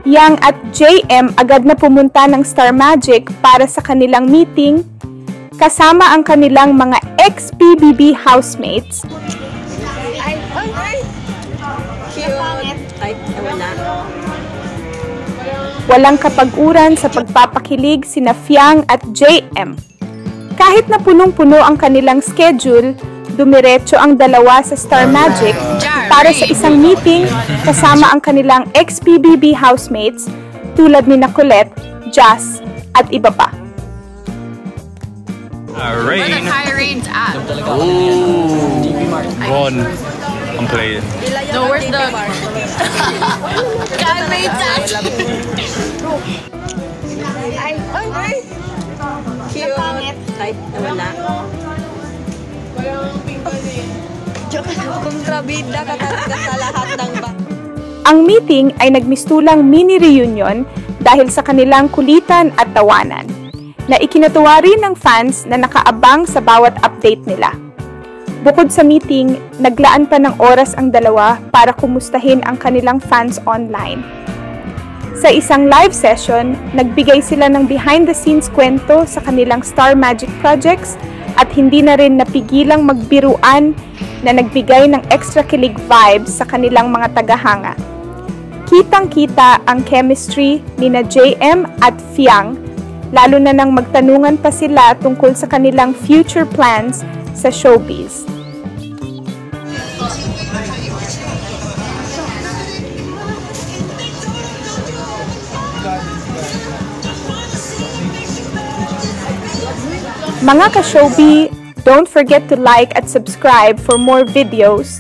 Yang at JM agad na pumunta ng Star Magic para sa kanilang meeting kasama ang kanilang mga ex-PBB housemates. Walang kapag-uran sa pagpapakilig sina Fiang at JM. Kahit na punong-puno ang kanilang schedule, dumiretso ang dalawa sa Star Magic para sa isang meeting kasama ang kanilang ex-PBB housemates tulad ni Colette, Jazz, at iba pa. Rain. Where the Rain's at? Ooh. Ron. I'm playing. No, where's the Rain's at? Cute. Ay, wala. Kontrabida ka talaga sa lahat ng Ang meeting ay nagmistulang mini reunion dahil sa kanilang kulitan at tawanan, na ikinatuwa rin ng fans na nakaabang sa bawat update nila. Bukod sa meeting, naglaan pa ng oras ang dalawa para kumustahin ang kanilang fans online. Sa isang live session, nagbigay sila ng behind-the-scenes kwento sa kanilang Star Magic projects at hindi na rin napigilang magbiruan na nagbigay ng extra kilig vibes sa kanilang mga tagahanga. Kitang-kita ang chemistry nina JM at Fiang, lalo na nang magtanungan pa sila tungkol sa kanilang future plans sa showbiz. Mga ka-showbie, don't forget to like at subscribe for more videos.